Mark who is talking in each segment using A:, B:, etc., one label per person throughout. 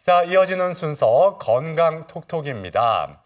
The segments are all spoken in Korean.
A: 자, 이어지는 순서 건강 톡톡입니다.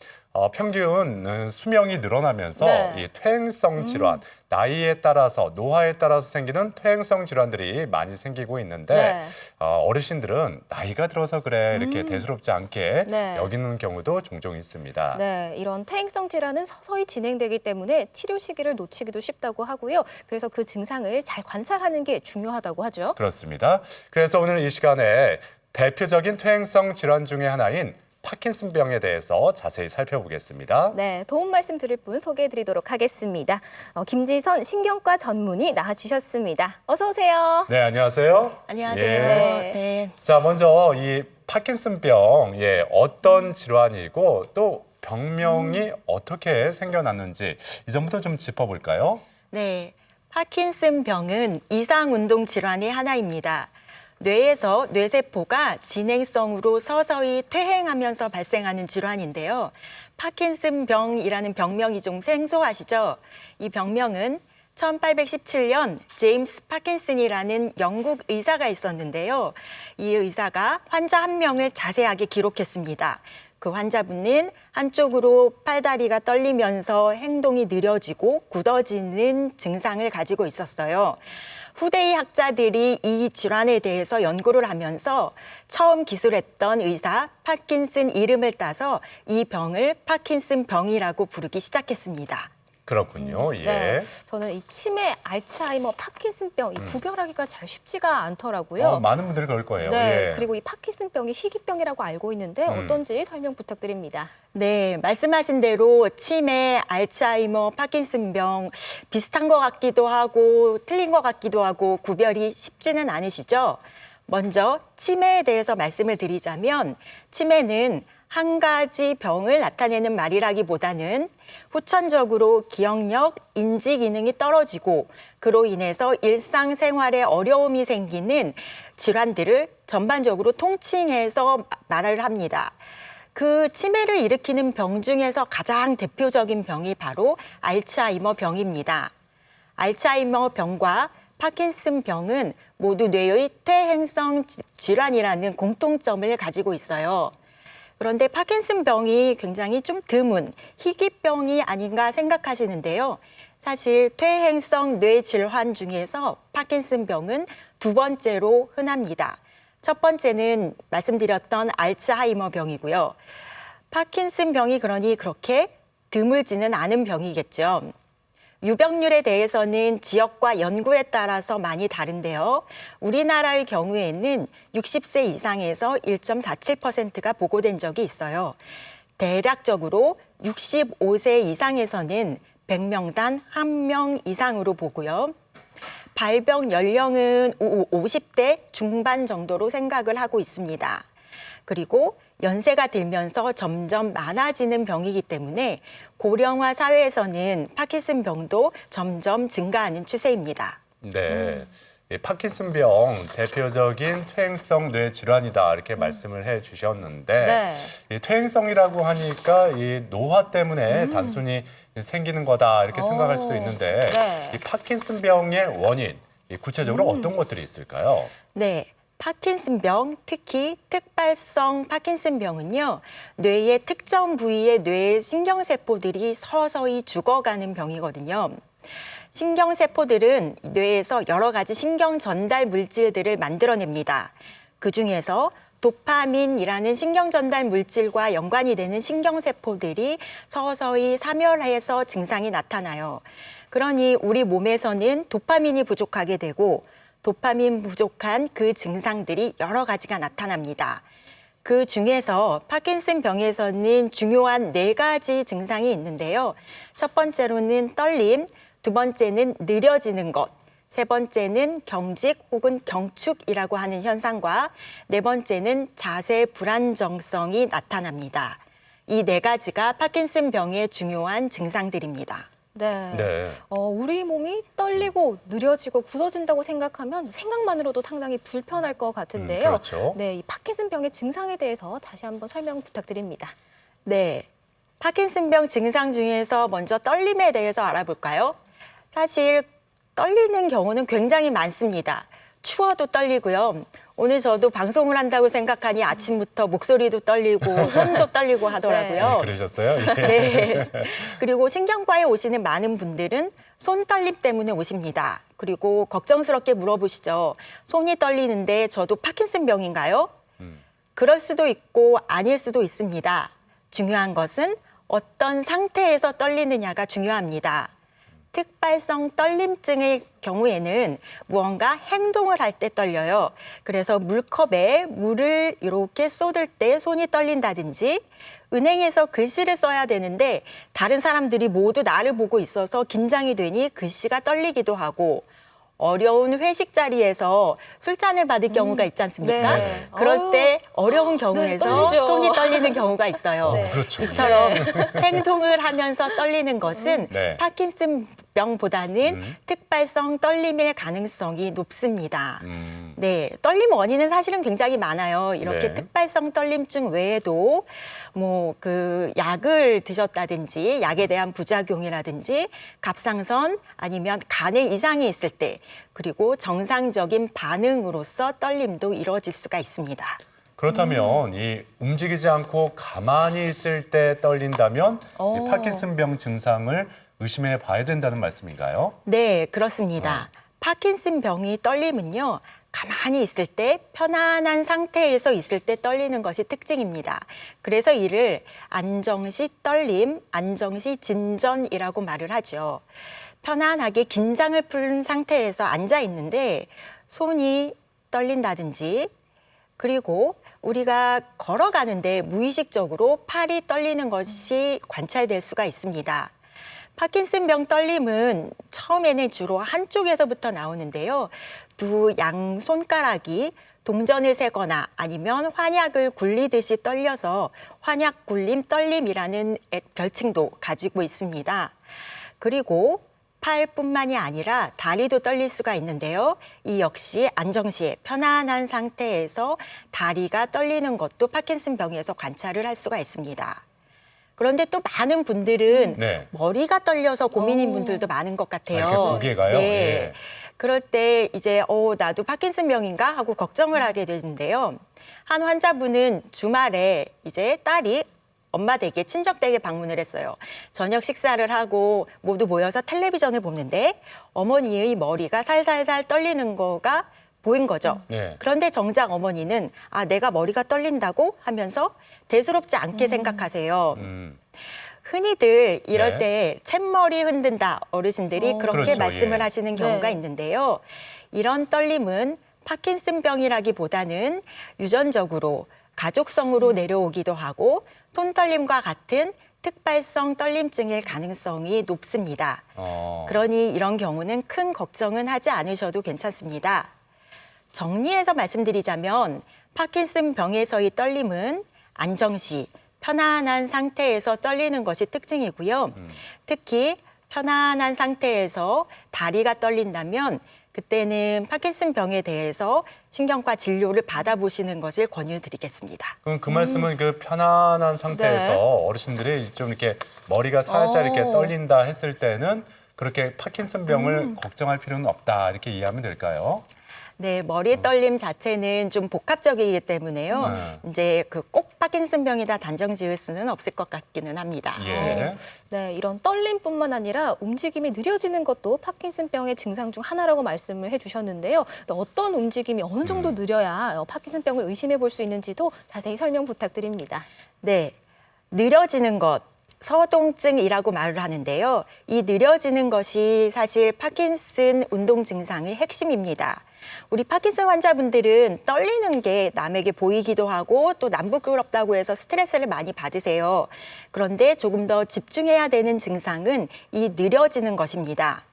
A: 평균 수명이 늘어나면서
B: 네.
A: 이 퇴행성 질환, 나이에 따라서 노화에 따라서 생기는 퇴행성 질환들이 많이 생기고 있는데
B: 네.
A: 어르신들은 나이가 들어서 그래 이렇게 대수롭지 않게
B: 네.
A: 여기는 경우도 종종 있습니다.
B: 네, 이런 퇴행성 질환은 서서히 진행되기 때문에 치료 시기를 놓치기도 쉽다고 하고요. 그래서 그 증상을 잘 관찰하는 게 중요하다고 하죠.
A: 그렇습니다. 그래서 오늘 이 시간에 대표적인 퇴행성 질환 중에 하나인 파킨슨병에 대해서 자세히 살펴보겠습니다.
B: 네, 도움 말씀 드릴 분 소개해드리도록 하겠습니다. 김지선 신경과 전문의 나와주셨습니다. 어서 오세요.
A: 네, 안녕하세요.
C: 안녕하세요.
A: 예.
C: 네.
A: 자, 먼저 이 파킨슨병, 어떤 질환이고 또 병명이 어떻게 생겨났는지 이 점부터 좀 짚어볼까요?
C: 네. 파킨슨병은 이상운동 질환의 하나입니다. 뇌에서 뇌세포가 진행성으로 서서히 퇴행하면서 발생하는 질환인데요. 파킨슨병이라는 병명이 좀 생소하시죠? 이 병명은 1817년 제임스 파킨슨이라는 영국 의사가 있었는데요. 이 의사가 환자 한 명을 자세하게 기록했습니다. 그 환자분은 한쪽으로 팔다리가 떨리면서 행동이 느려지고 굳어지는 증상을 가지고 있었어요. 후대의 학자들이 이 질환에 대해서 연구를 하면서 처음 기술했던 의사 파킨슨 이름을 따서 이 병을 파킨슨병이라고 부르기 시작했습니다.
A: 그렇군요. 예.
B: 네, 저는 이 치매, 알츠하이머, 파킨슨병 이 구별하기가 잘 쉽지가 않더라고요.
A: 많은 분들이 그럴 거예요.
B: 네,
A: 예.
B: 그리고 이 파킨슨병이 희귀병이라고 알고 있는데 어떤지 설명 부탁드립니다.
C: 네, 말씀하신 대로 치매, 알츠하이머, 파킨슨병 비슷한 것 같기도 하고 틀린 것 같기도 하고 구별이 쉽지는 않으시죠? 먼저 치매에 대해서 말씀을 드리자면 치매는 한 가지 병을 나타내는 말이라기보다는 후천적으로 기억력, 인지 기능이 떨어지고 그로 인해서 일상생활에 어려움이 생기는 질환들을 전반적으로 통칭해서 말을 합니다. 그 치매를 일으키는 병 중에서 가장 대표적인 병이 바로 알츠하이머 병입니다. 알츠하이머 병과 파킨슨 병은 모두 뇌의 퇴행성 질환이라는 공통점을 가지고 있어요. 그런데 파킨슨 병이 굉장히 좀 드문 희귀병이 아닌가 생각하시는데요. 사실 퇴행성 뇌 질환 중에서 파킨슨 병은 두 번째로 흔합니다. 첫 번째는 말씀드렸던 알츠하이머 병이고요. 파킨슨 병이 그러니 그렇게 드물지는 않은 병이겠죠. 유병률에 대해서는 지역과 연구에 따라서 많이 다른데요. 우리나라의 경우에는 60세 이상에서 1.47%가 보고된 적이 있어요. 대략적으로 65세 이상에서는 100명당 1명 이상으로 보고요. 발병 연령은 50대 중반 정도로 생각을 하고 있습니다. 그리고 연세가 들면서 점점 많아지는 병이기 때문에 고령화 사회에서는 파킨슨 병도 점점 증가하는 추세입니다.
A: 네. 이 파킨슨병 대표적인 퇴행성 뇌 질환이다 이렇게 말씀을 해 주셨는데
B: 네.
A: 이 퇴행성이라고 하니까 이 노화 때문에 단순히 생기는 거다 이렇게 생각할 수도 있는데
B: 네.
A: 이 파킨슨병의 원인 이 구체적으로 어떤 것들이 있을까요?
C: 네. 파킨슨병, 특히 특발성 파킨슨병은요, 뇌의 특정 부위의 뇌 신경세포들이 서서히 죽어가는 병이거든요. 신경세포들은 뇌에서 여러 가지 신경 전달 물질들을 만들어냅니다. 그 중에서 도파민이라는 신경 전달 물질과 연관이 되는 신경세포들이 서서히 사멸해서 증상이 나타나요. 그러니 우리 몸에서는 도파민이 부족하게 되고 도파민 부족한 그 증상들이 여러 가지가 나타납니다. 그 중에서 파킨슨 병에서는 중요한 4가지 증상이 있는데요. 첫 번째로는 떨림, 두 번째는 느려지는 것, 세 번째는 경직 혹은 경축이라고 하는 현상과 네 번째는 자세 불안정성이 나타납니다. 이 4가지가 파킨슨 병의 중요한 증상들입니다.
B: 네.
A: 네.
B: 우리 몸이 떨리고 느려지고 굳어진다고 생각하면 생각만으로도 상당히 불편할 것 같은데요.
A: 그렇죠.
B: 네, 이 파킨슨병의 증상에 대해서 다시 한번 설명 부탁드립니다.
C: 네, 파킨슨병 증상 중에서 먼저 떨림에 대해서 알아볼까요? 사실 떨리는 경우는 굉장히 많습니다. 추워도 떨리고요. 오늘 저도 방송을 한다고 생각하니 아침부터 목소리도 떨리고 손도 떨리고 하더라고요.
A: 그러셨어요? 예.
C: 네. 그리고 신경과에 오시는 많은 분들은 손 떨림 때문에 오십니다. 그리고 걱정스럽게 물어보시죠. 손이 떨리는데 저도 파킨슨병인가요? 그럴 수도 있고 아닐 수도 있습니다. 중요한 것은 어떤 상태에서 떨리느냐가 중요합니다. 특발성 떨림증의 경우에는 무언가 행동을 할 때 떨려요. 그래서 물컵에 물을 이렇게 쏟을 때 손이 떨린다든지, 은행에서 글씨를 써야 되는데 다른 사람들이 모두 나를 보고 있어서 긴장이 되니 글씨가 떨리기도 하고, 어려운 회식 자리에서 술잔을 받을 경우가 있지 않습니까?
B: 네.
C: 그럴 때 어려운 경우에서
B: 떨리죠.
C: 손이 떨리는 경우가 있어요.
B: 네.
A: 그렇죠.
C: 이처럼 행동을 하면서 떨리는 것은
A: 네.
C: 파킨슨병보다는 특발성 떨림의 가능성이 높습니다.
A: 음.
C: 네, 떨림 원인은 사실은 굉장히 많아요. 이렇게
A: 네.
C: 특발성 떨림증 외에도 뭐 그 약을 드셨다든지 약에 대한 부작용이라든지 갑상선 아니면 간에 이상이 있을 때, 그리고 정상적인 반응으로서 떨림도 이루어질 수가 있습니다.
A: 그렇다면 이 움직이지 않고 가만히 있을 때 떨린다면 이 파킨슨병 증상을 의심해 봐야 된다는 말씀인가요?
C: 네, 그렇습니다. 파킨슨병이 떨림은요, 가만히 있을 때 편안한 상태에서 있을 때 떨리는 것이 특징입니다. 그래서 이를 안정시 떨림, 안정시 진전이라고 말을 하죠. 편안하게 긴장을 풀은 상태에서 앉아 있는데 손이 떨린다든지, 그리고 우리가 걸어가는데 무의식적으로 팔이 떨리는 것이 관찰될 수가 있습니다. 파킨슨병 떨림은 처음에는 주로 한쪽에서부터 나오는데요. 두 양 손가락이 동전을 세거나 아니면 환약을 굴리듯이 떨려서 환약 굴림 떨림이라는 별칭도 가지고 있습니다. 그리고 팔뿐만이 아니라 다리도 떨릴 수가 있는데요. 이 역시 안정시에 편안한 상태에서 다리가 떨리는 것도 파킨슨병에서 관찰을 할 수가 있습니다. 그런데 또 많은 분들은
A: 네.
C: 머리가 떨려서 고민인 분들도 많은 것 같아요.
A: 이렇게 무게가요?
C: 네.
A: 예.
C: 그럴 때 이제 나도 파킨슨병인가 하고 걱정을 하게 되는데요. 한 환자분은 주말에 이제 딸이 엄마 댁에 친척 댁에 방문을 했어요. 저녁 식사를 하고 모두 모여서 텔레비전을 보는데 어머니의 머리가 살살살 떨리는 거가 보인 거죠.
A: 네.
C: 그런데 정작 어머니는 내가 머리가 떨린다고 하면서 대수롭지 않게 생각하세요. 흔히들 이럴
A: 네.
C: 때 챗머리 흔든다 어르신들이 그렇게
A: 그렇죠,
C: 말씀을
A: 예.
C: 하시는 경우가
B: 네.
C: 있는데요. 이런 떨림은 파킨슨병이라기보다는 유전적으로 가족성으로 내려오기도 하고 손떨림과 같은 특발성 떨림증일 가능성이 높습니다. 그러니 이런 경우는 큰 걱정은 하지 않으셔도 괜찮습니다. 정리해서 말씀드리자면 파킨슨병에서의 떨림은 안정시, 편안한 상태에서 떨리는 것이 특징이고요. 특히 편안한 상태에서 다리가 떨린다면 그때는 파킨슨병에 대해서 신경과 진료를 받아보시는 것을 권유드리겠습니다.
A: 그럼 그 말씀은 그 편안한 상태에서
B: 네.
A: 어르신들이 좀 이렇게 머리가 살짝 이렇게 떨린다 했을 때는 그렇게 파킨슨병을 걱정할 필요는 없다 이렇게 이해하면 될까요?
C: 네, 머리 떨림 자체는 좀 복합적이기 때문에요. 이제 그 꼭 파킨슨병이다 단정 지을 수는 없을 것 같기는 합니다.
A: 예.
B: 네, 이런 떨림뿐만 아니라 움직임이 느려지는 것도 파킨슨병의 증상 중 하나라고 말씀을 해주셨는데요. 또 어떤 움직임이 어느 정도 느려야 파킨슨병을 의심해 볼 수 있는지도 자세히 설명 부탁드립니다.
C: 네, 느려지는 것. 서동증이라고 말을 하는데요. 이 느려지는 것이 사실 파킨슨 운동 증상의 핵심입니다. 우리 파킨슨 환자분들은 떨리는 게 남에게 보이기도 하고 또 남 부끄럽다고 해서 스트레스를 많이 받으세요. 그런데 조금 더 집중해야 되는 증상은 이 느려지는 것입니다.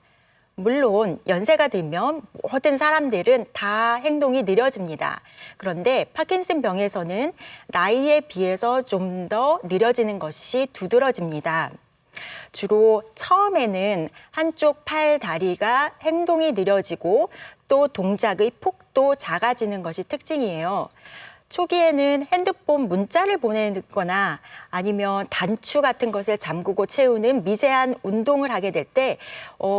C: 물론 연세가 들면 모든 사람들은 다 행동이 느려집니다. 그런데 파킨슨병에서는 나이에 비해서 좀 더 느려지는 것이 두드러집니다. 주로 처음에는 한쪽 팔, 다리가 행동이 느려지고 또 동작의 폭도 작아지는 것이 특징이에요. 초기에는 핸드폰 문자를 보내거나 아니면 단추 같은 것을 잠그고 채우는 미세한 운동을 하게 될 때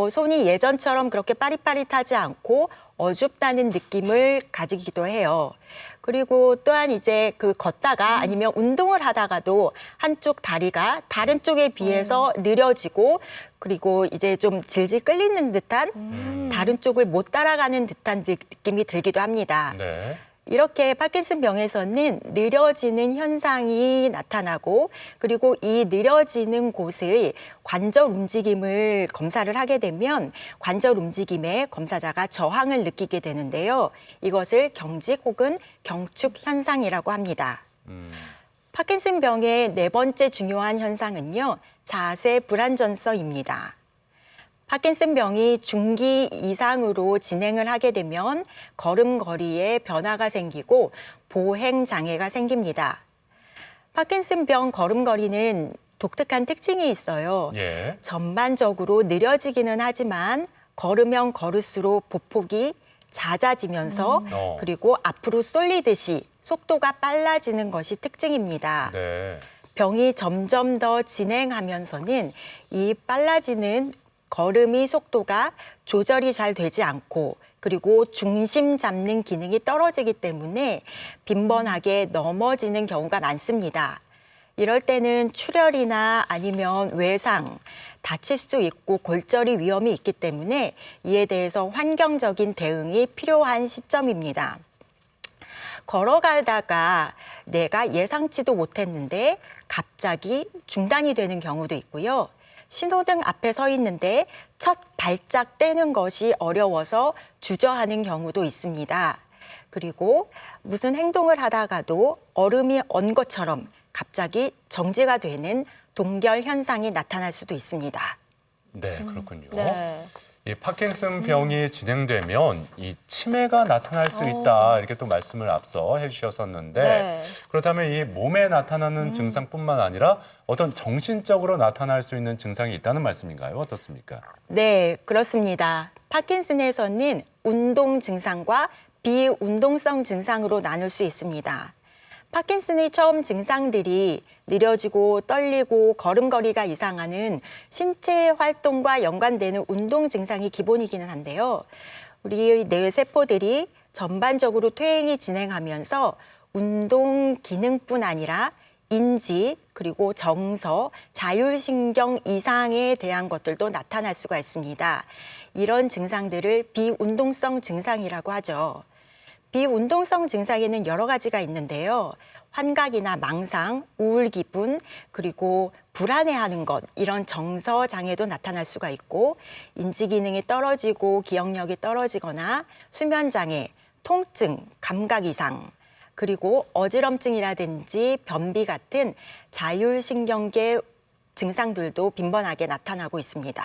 C: 손이 예전처럼 그렇게 빠릿빠릿하지 않고 어줍다는 느낌을 가지기도 해요. 그리고 또한 이제 그 걷다가 아니면 운동을 하다가도 한쪽 다리가 다른 쪽에 비해서 느려지고 그리고 이제 좀 질질 끌리는 듯한 다른 쪽을 못 따라가는 듯한 느낌이 들기도 합니다.
A: 네.
C: 이렇게 파킨슨병에서는 느려지는 현상이 나타나고 그리고 이 느려지는 곳의 관절 움직임을 검사를 하게 되면 관절 움직임에 검사자가 저항을 느끼게 되는데요. 이것을 경직 혹은 경축 현상이라고 합니다. 파킨슨병의 네 번째 중요한 현상은요, 자세 불안전성입니다. 파킨슨병이 중기 이상으로 진행을 하게 되면 걸음걸이에 변화가 생기고 보행 장애가 생깁니다. 파킨슨병 걸음걸이는 독특한 특징이 있어요.
A: 예.
C: 전반적으로 느려지기는 하지만 걸으면 걸을수록 보폭이 잦아지면서 그리고 앞으로 쏠리듯이 속도가 빨라지는 것이 특징입니다.
A: 네.
C: 병이 점점 더 진행하면서는 이 빨라지는 걸음의 속도가 조절이 잘 되지 않고 그리고 중심 잡는 기능이 떨어지기 때문에 빈번하게 넘어지는 경우가 많습니다. 이럴 때는 출혈이나 아니면 외상, 다칠 수 있고 골절이 위험이 있기 때문에 이에 대해서 환경적인 대응이 필요한 시점입니다. 걸어가다가 내가 예상치도 못했는데 갑자기 중단이 되는 경우도 있고요. 신호등 앞에 서 있는데 첫 발짝 떼는 것이 어려워서 주저하는 경우도 있습니다. 그리고 무슨 행동을 하다가도 얼음이 언 것처럼 갑자기 정지가 되는 동결 현상이 나타날 수도 있습니다.
A: 네, 그렇군요.
B: 네.
A: 이 파킨슨 병이 진행되면 이 치매가 나타날 수 있다 이렇게 또 말씀을 앞서 해주셨었는데
B: 네.
A: 그렇다면 이 몸에 나타나는 증상뿐만 아니라 어떤 정신적으로 나타날 수 있는 증상이 있다는 말씀인가요? 어떻습니까?
C: 네, 그렇습니다. 파킨슨에서는 운동 증상과 비운동성 증상으로 나눌 수 있습니다. 파킨슨의 처음 증상들이 느려지고 떨리고 걸음걸이가 이상하는 신체 활동과 연관되는 운동 증상이 기본이기는 한데요. 우리의 뇌 세포들이 전반적으로 퇴행이 진행하면서 운동 기능뿐 아니라 인지 그리고 정서, 자율신경 이상에 대한 것들도 나타날 수가 있습니다. 이런 증상들을 비운동성 증상이라고 하죠. 비운동성 증상에는 여러 가지가 있는데요. 환각이나 망상, 우울 기분, 그리고 불안해하는 것, 이런 정서 장애도 나타날 수가 있고 인지 기능이 떨어지고 기억력이 떨어지거나 수면 장애, 통증, 감각 이상, 그리고 어지럼증이라든지 변비 같은 자율신경계 증상들도 빈번하게 나타나고 있습니다.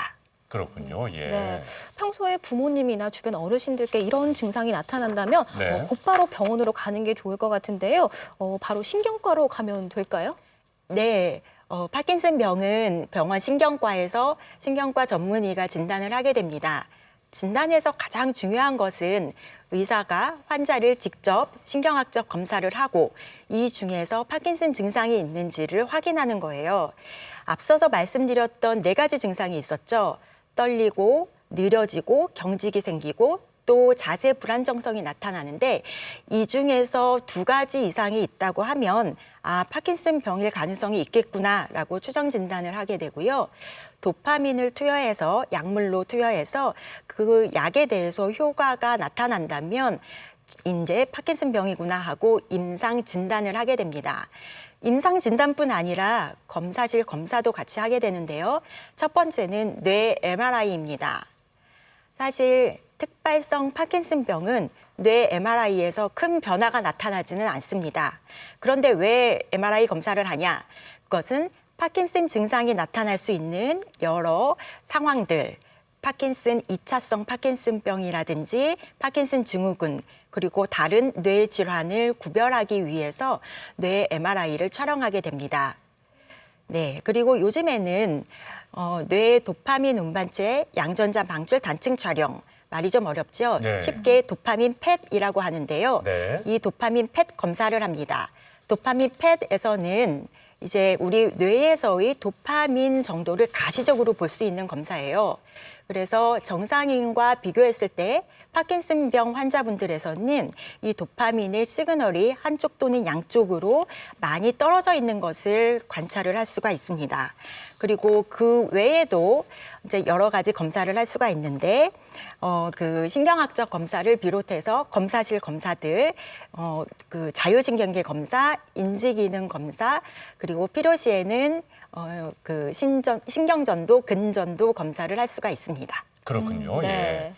A: 그렇군요. 예.
B: 네. 평소에 부모님이나 주변 어르신들께 이런 증상이 나타난다면
A: 네.
B: 곧바로 병원으로 가는 게 좋을 것 같은데요. 바로 신경과로 가면 될까요?
C: 네, 파킨슨 병은 병원 신경과에서 신경과 전문의가 진단을 하게 됩니다. 진단에서 가장 중요한 것은 의사가 환자를 직접 신경학적 검사를 하고 이 중에서 파킨슨 증상이 있는지를 확인하는 거예요. 앞서서 말씀드렸던 네 가지 증상이 있었죠. 떨리고 느려지고 경직이 생기고 또 자세 불안정성이 나타나는데 이 중에서 두 가지 이상이 있다고 하면 파킨슨 병일 가능성이 있겠구나라고 추정 진단을 하게 되고요. 도파민을 투여해서 약물로 투여해서 그 약에 대해서 효과가 나타난다면 이제 파킨슨 병이구나 하고 임상 진단을 하게 됩니다. 임상 진단뿐 아니라 검사실 검사도 같이 하게 되는데요. 첫 번째는 뇌 MRI입니다. 사실 특발성 파킨슨병은 뇌 MRI에서 큰 변화가 나타나지는 않습니다. 그런데 왜 MRI 검사를 하냐? 그것은 파킨슨 증상이 나타날 수 있는 여러 상황들, 파킨슨 2차성 파킨슨병이라든지 파킨슨 증후군, 그리고 다른 뇌 질환을 구별하기 위해서 뇌 MRI를 촬영하게 됩니다. 네, 그리고 요즘에는 뇌 도파민 운반체 양전자 방출 단층 촬영, 말이 좀 어렵죠?
A: 네.
C: 쉽게 도파민 펫이라고 하는데요.
A: 네.
C: 이 도파민 펫 검사를 합니다. 도파민 펫에서는 이제 우리 뇌에서의 도파민 정도를 가시적으로 볼 수 있는 검사예요. 그래서 정상인과 비교했을 때 파킨슨병 환자분들에서는 이 도파민의 시그널이 한쪽 또는 양쪽으로 많이 떨어져 있는 것을 관찰을 할 수가 있습니다. 그리고 그 외에도 이제 여러 가지 검사를 할 수가 있는데 그 신경학적 검사를 비롯해서 검사실 검사들, 그 자율신경계 검사, 인지기능 검사, 그리고 필요시에는 그 신경전도, 근전도 검사를 할 수가 있습니다.
A: 그렇군요.
B: 네.
A: 예.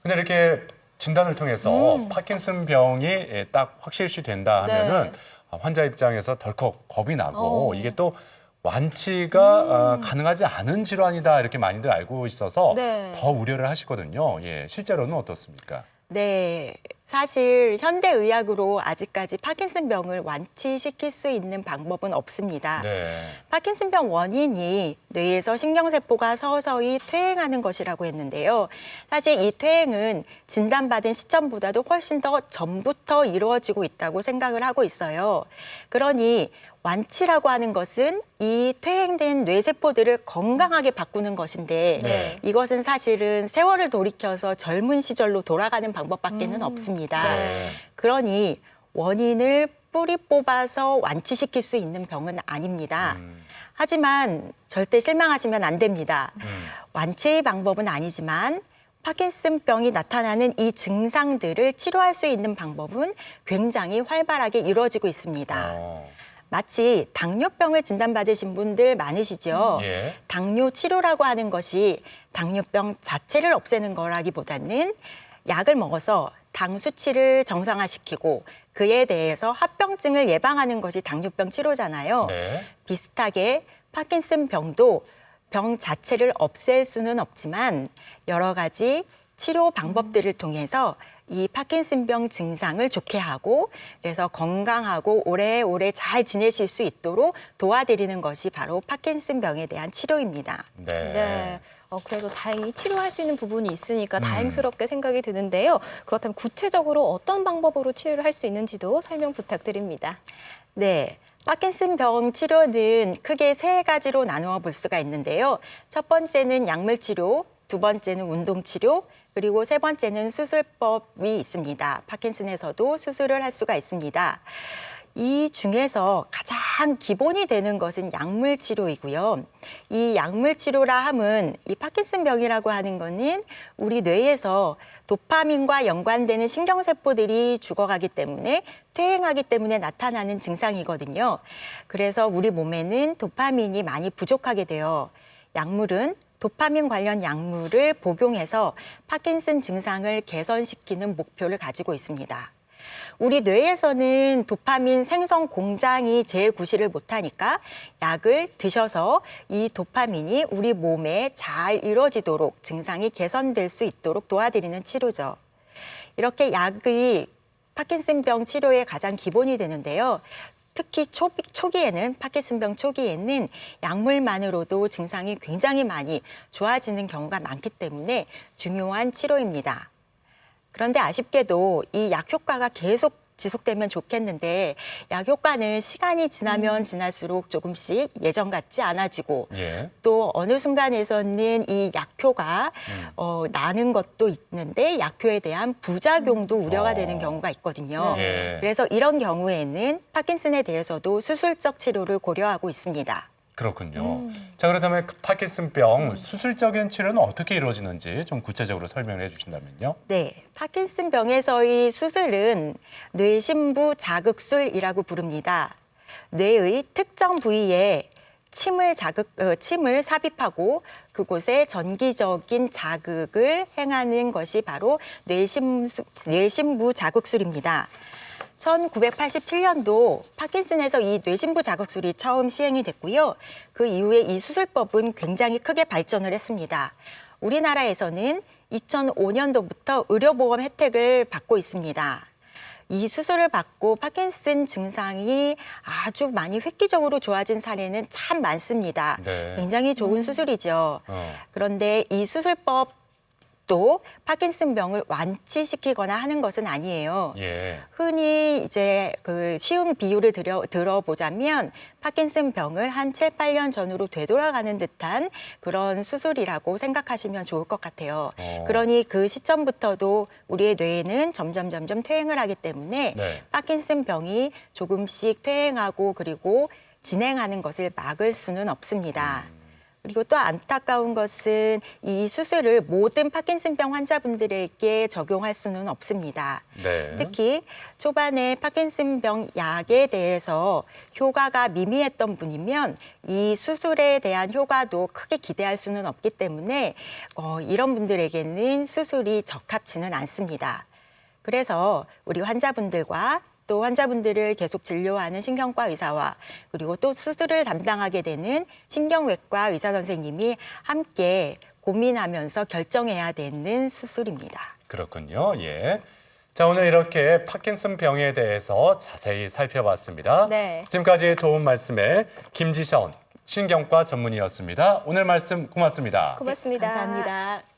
A: 근데 이렇게 진단을 통해서 파킨슨병이 딱 확실시 된다 하면은
B: 네.
A: 환자 입장에서 덜컥 겁이 나고 이게 또 완치가 가능하지 않은 질환이다 이렇게 많이들 알고 있어서
B: 네.
A: 더 우려를 하시거든요. 예, 실제로는 어떻습니까?
C: 네, 사실 현대의학으로 아직까지 파킨슨병을 완치시킬 수 있는 방법은 없습니다.
A: 네.
C: 파킨슨병 원인이 뇌에서 신경세포가 서서히 퇴행하는 것이라고 했는데요. 사실 이 퇴행은 진단받은 시점보다도 훨씬 더 전부터 이루어지고 있다고 생각을 하고 있어요. 그러니 완치라고 하는 것은 이 퇴행된 뇌세포들을 건강하게 바꾸는 것인데
A: 네.
C: 이것은 사실은 세월을 돌이켜서 젊은 시절로 돌아가는 방법밖에는 없습니다.
B: 네.
C: 그러니 원인을 뿌리 뽑아서 완치시킬 수 있는 병은 아닙니다. 하지만 절대 실망하시면 안 됩니다. 완치의 방법은 아니지만 파킨슨병이 나타나는 이 증상들을 치료할 수 있는 방법은 굉장히 활발하게 이루어지고 있습니다. 마치 당뇨병을 진단받으신 분들 많으시죠?
A: 예.
C: 당뇨 치료라고 하는 것이 당뇨병 자체를 없애는 거라기보다는 약을 먹어서 당 수치를 정상화시키고 그에 대해서 합병증을 예방하는 것이 당뇨병 치료잖아요.
A: 네.
C: 비슷하게 파킨슨병도 병 자체를 없앨 수는 없지만 여러 가지 치료 방법들을 통해서 이 파킨슨병 증상을 좋게 하고 그래서 건강하고 오래오래 잘 지내실 수 있도록 도와드리는 것이 바로 파킨슨병에 대한 치료입니다.
A: 네.
B: 네. 그래도 다행히 치료할 수 있는 부분이 있으니까 다행스럽게 생각이 드는데요. 그렇다면 구체적으로 어떤 방법으로 치료를 할 수 있는지도 설명 부탁드립니다.
C: 네. 파킨슨병 치료는 크게 세 가지로 나누어 볼 수가 있는데요. 첫 번째는 약물 치료, 두 번째는 운동 치료, 그리고 세 번째는 수술법이 있습니다. 파킨슨에서도 수술을 할 수가 있습니다. 이 중에서 가장 기본이 되는 것은 약물 치료이고요. 이 약물 치료라 함은 이 파킨슨병이라고 하는 거는 우리 뇌에서 도파민과 연관되는 신경세포들이 죽어가기 때문에 퇴행하기 때문에 나타나는 증상이거든요. 그래서 우리 몸에는 도파민이 많이 부족하게 돼요. 약물은 도파민 관련 약물을 복용해서 파킨슨 증상을 개선시키는 목표를 가지고 있습니다. 우리 뇌에서는 도파민 생성 공장이 재구실을 못하니까 약을 드셔서 이 도파민이 우리 몸에 잘 이루어지도록 증상이 개선될 수 있도록 도와드리는 치료죠. 이렇게 약이 파킨슨병 치료의 가장 기본이 되는데요. 특히 초기에는 파킨슨병 초기에는 약물만으로도 증상이 굉장히 많이 좋아지는 경우가 많기 때문에 중요한 치료입니다. 그런데 아쉽게도 이 약 효과가 계속 지속되면 좋겠는데 약 효과는 시간이 지나면 지날수록 조금씩 예전 같지 않아지고
A: 예.
C: 또 어느 순간에서는 이 약효가 나는 것도 있는데 약효에 대한 부작용도 우려가 되는 경우가 있거든요.
A: 예.
C: 그래서 이런 경우에는 파킨슨에 대해서도 수술적 치료를 고려하고 있습니다.
A: 그렇군요. 자, 그렇다면 그 파킨슨병 수술적인 치료는 어떻게 이루어지는지 좀 구체적으로 설명을 해주신다면요.
C: 네, 파킨슨병에서의 수술은 뇌신부 자극술이라고 부릅니다. 뇌의 특정 부위에 침을 삽입하고 그곳에 전기적인 자극을 행하는 것이 바로 뇌신부 자극술입니다. 1987년도 파킨슨에서 이 뇌신부 자극술이 처음 시행이 됐고요. 그 이후에 이 수술법은 굉장히 크게 발전을 했습니다. 우리나라에서는 2005년도부터 의료보험 혜택을 받고 있습니다. 이 수술을 받고 파킨슨 증상이 아주 많이 획기적으로 좋아진 사례는 참 많습니다.
A: 네.
C: 굉장히 좋은 수술이죠. 그런데 이 수술법 또 파킨슨병을 완치시키거나 하는 것은 아니에요.
A: 예.
C: 흔히 이제 그 쉬운 비유를 들어보자면 파킨슨병을 한 7, 8년 전으로 되돌아가는 듯한 그런 수술이라고 생각하시면 좋을 것 같아요. 그러니 그 시점부터도 우리의 뇌에는 점점 퇴행을 하기 때문에
A: 네.
C: 파킨슨병이 조금씩 퇴행하고 그리고 진행하는 것을 막을 수는 없습니다. 그리고 또 안타까운 것은 이 수술을 모든 파킨슨병 환자분들에게 적용할 수는 없습니다.
A: 네.
C: 특히 초반에 파킨슨병 약에 대해서 효과가 미미했던 분이면 이 수술에 대한 효과도 크게 기대할 수는 없기 때문에 이런 분들에게는 수술이 적합지는 않습니다. 그래서 우리 환자분들과 또 환자분들을 계속 진료하는 신경과 의사와 그리고 또 수술을 담당하게 되는 신경외과 의사 선생님이 함께 고민하면서 결정해야 되는 수술입니다.
A: 그렇군요. 예. 자, 오늘 이렇게 파킨슨 병에 대해서 자세히 살펴봤습니다.
B: 네.
A: 지금까지 도움 말씀에 김지션 신경과 전문의였습니다. 오늘 말씀 고맙습니다.
B: 고맙습니다.
C: 감사합니다.